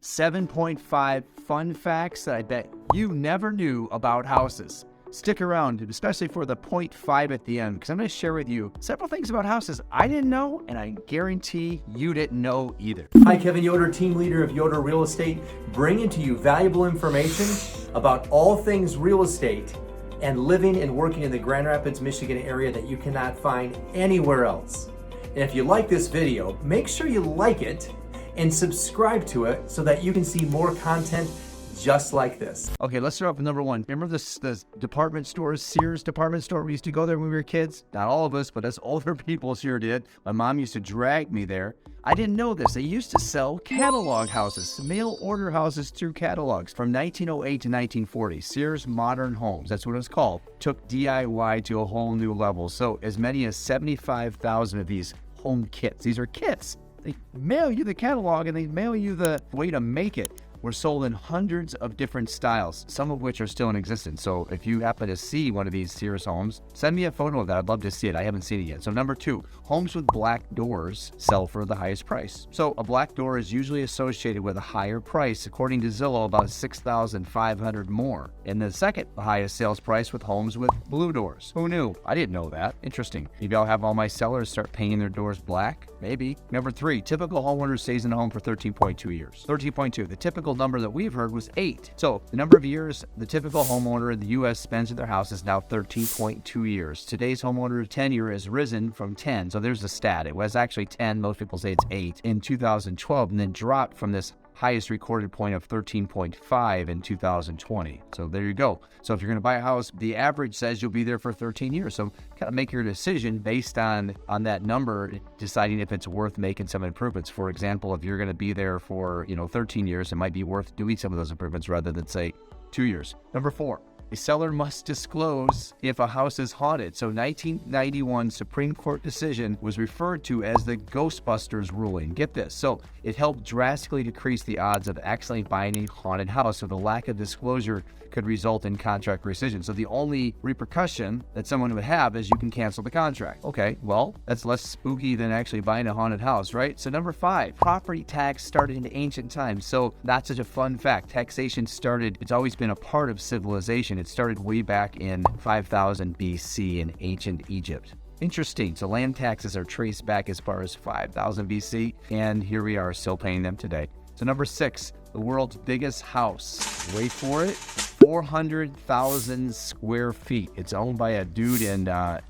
7.5 fun facts that I bet you never knew about houses. Stick around, especially for the 0.5 at the end, because I'm going to share with you several things about houses I didn't know, and I guarantee you didn't know either. Hi, Kevin Yoder, team leader of Yoder Real Estate, bringing to you valuable information about all things real estate and living and working in the Grand Rapids, Michigan area that you cannot find anywhere else. And if you like this video, make sure you like it and subscribe to it so that you can see more content just like this. Okay, let's start off with number one. Remember this department store, Sears department store? We used to go there when we were kids. Not all of us, but us older people sure did. My mom used to drag me there. I didn't know this. They used to sell catalog houses, mail order houses through catalogs from 1908 to 1940. Sears Modern Homes, that's what it was called, took DIY to a whole new level. So as many as 75,000 of these home kits. These are kits. They mail you the catalog and they mail you the way to make it. Were sold in hundreds of different styles, some of which are still in existence. So if you happen to see one of these Sears homes, send me a photo of that. I'd love to see it. I haven't seen it yet. So number two, homes with black doors sell for the highest price. So a black door is usually associated with a higher price, according to Zillow, about $6,500 more. And the second highest sales price with homes with blue doors. Who knew? I didn't know that. Interesting. Maybe I'll have all my sellers start painting their doors black. Maybe. Number three, typical homeowner stays in a home for 13.2 years. 13.2. The typical number that we've heard was 8. So the number of years the typical homeowner in the U.S. spends in their house is now 13.2 years. Today's homeowner tenure has risen from 10. So there's a stat. It was actually 10. Most people say it's 8 in 2012, and then dropped from this highest recorded point of 13.5 in 2020. So there you go. So if you're going to buy a house, the average says you'll be there for 13 years. So kind of make your decision based on that number, deciding if it's worth making some improvements. For example, if you're going to be there for 13 years, it might be worth doing some of those improvements rather than say 2 years. Number four, a seller must disclose if a house is haunted. So 1991 Supreme Court decision was referred to as the Ghostbusters ruling. Get this. So it helped drastically decrease the odds of accidentally buying a haunted house. So the lack of disclosure could result in contract rescission. So the only repercussion that someone would have is you can cancel the contract. Okay, well, that's less spooky than actually buying a haunted house, right? So number five, property tax started in ancient times. So that's such a fun fact. Taxation started, it's always been a part of civilization. It started way back in 5000 BC in ancient Egypt. Interesting. So land taxes are traced back as far as 5000 BC, and here we are still paying them today. So number six, the world's biggest house. Wait for it. 400,000 square feet. It's owned by a dude in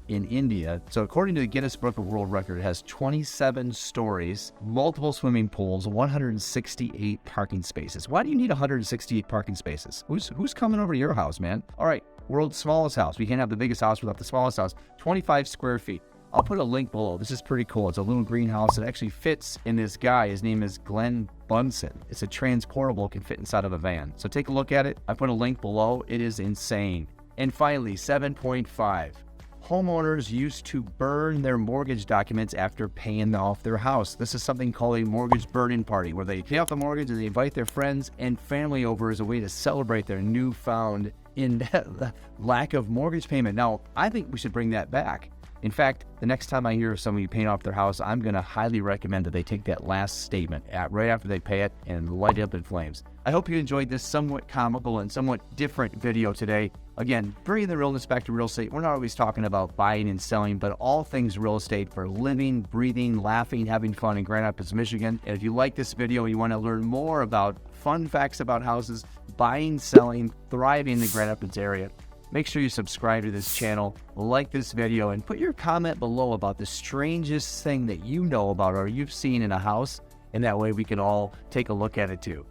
India. So according to the Guinness Book of World Record, it has 27 stories, multiple swimming pools, 168 parking spaces. Why do you need 168 parking spaces? Who's coming over to your house, man? All right, world's smallest house. We can't have the biggest house without the smallest house. 25 square feet. I'll put a link below. This is pretty cool. It's a little greenhouse that actually fits in this guy. His name is Glenn Bunsen. It's a transportable, can fit inside of a van. So take a look at it. I put a link below. It is insane. And finally, 7.5. Homeowners used to burn their mortgage documents after paying off their house. This is something called a mortgage burning party, where they pay off the mortgage and they invite their friends and family over as a way to celebrate their newfound lack of mortgage payment. Now, I think we should bring that back. In fact, the next time I hear of somebody paying off their house, I'm going to highly recommend that they take that last statement right after they pay it and light it up in flames. I hope you enjoyed this somewhat comical and somewhat different video today. Again, bringing the realness back to real estate. We're not always talking about buying and selling, but all things real estate for living, breathing, laughing, having fun in Grand Rapids, Michigan. And if you like this video and you want to learn more about fun facts about houses, buying, selling, thriving in the Grand Rapids area, make sure you subscribe to this channel, like this video, and put your comment below about the strangest thing that you know about or you've seen in a house, and that way we can all take a look at it too.